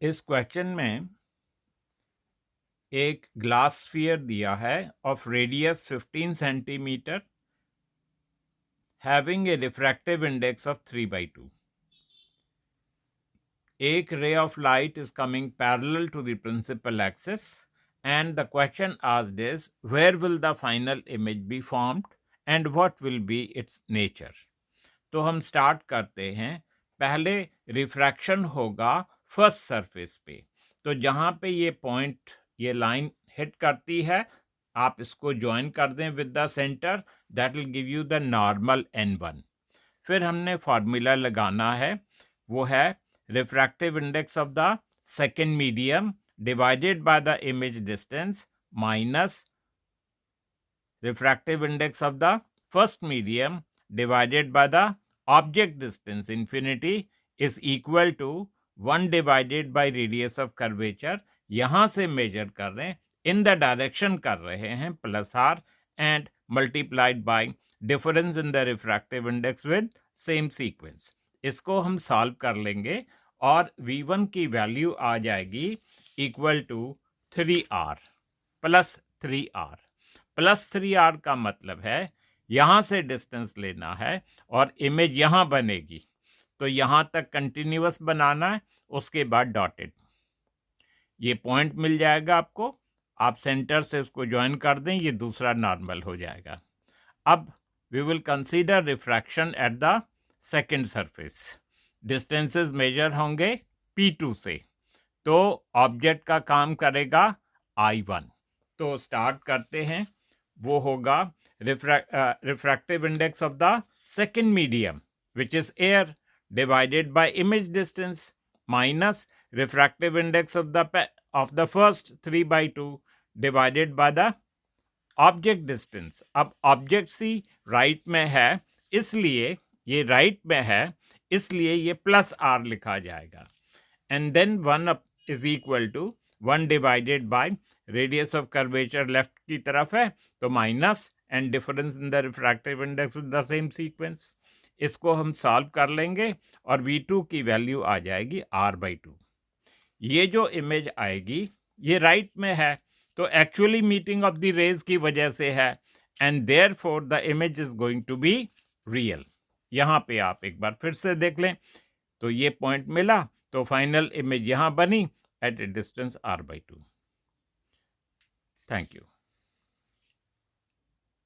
इस क्वेश्चन में एक ग्लास स्फीयर दिया है of radius 15 centimetre having a refractive index of 3/2. एक ray of light is coming parallel to the principal axis and the question asked is where will the final image be formed and what will be its nature. तो हम start करते हैं. पहले refraction होगा first surface पे. तो जहां पे ये पॉइंट ये लाइन हिट करती है आप इसको ज्वाइन कर दें with the centre. That will give you the normal n1. फिर हमने फॉर्मूला लगाना है, वो है refractive index of the second medium divided by the image distance minus refractive index of the first medium divided by the object distance infinity is equal to 1 divided by radius of curvature. यहां से major कर रहे हैं, in the direction कर रहे हैं plus R and multiplied by difference in the refractive index with same sequence. इसको हम सॉल्व कर लेंगे और v1 की वैल्यू आ जाएगी equal to 3r plus 3r. Plus 3r का मतलब है यहां से डिस्टेंस लेना है और इमेज यहां बनेगी. तो यहां तक कंटिन्यूअस बनाना है, उसके बाद डॉटेड. ये पॉइंट मिल जाएगा आपको, आप सेंटर से इसको ज्वाइन कर दें, ये दूसरा नॉर्मल हो जाएगा. अब we will consider refraction at the second surface. Distances measure होंगे P2 से, तो ऑब्जेक्ट का काम करेगा I1. तो स्टार्ट करते हैं. वो होगा refractive index of the second medium which is air divided by image distance minus refractive index of the first 3/2 divided by the object distance. अब ऑब्जेक्ट सी राइट में है, इसलिए ये राइट में है, इसलिए ये प्लस आर लिखा जाएगा. And then 1 is equal to 1 divided by radius of curvature left की तरफ है तो minus and difference in the refractive index with the same sequence. इसको हम सॉल्व कर लेंगे और v2 की वैल्यू आ जाएगी r/2. ये जो इमेज आएगी ये राइट में है, तो actually meeting of the rays की वजह से है and therefore the image is going to be real. यहां पे आप एक बार फिर से देख लें, तो ये पॉइंट मिला, तो फाइनल इमेज यहां बनी at a distance r/2. Thank you.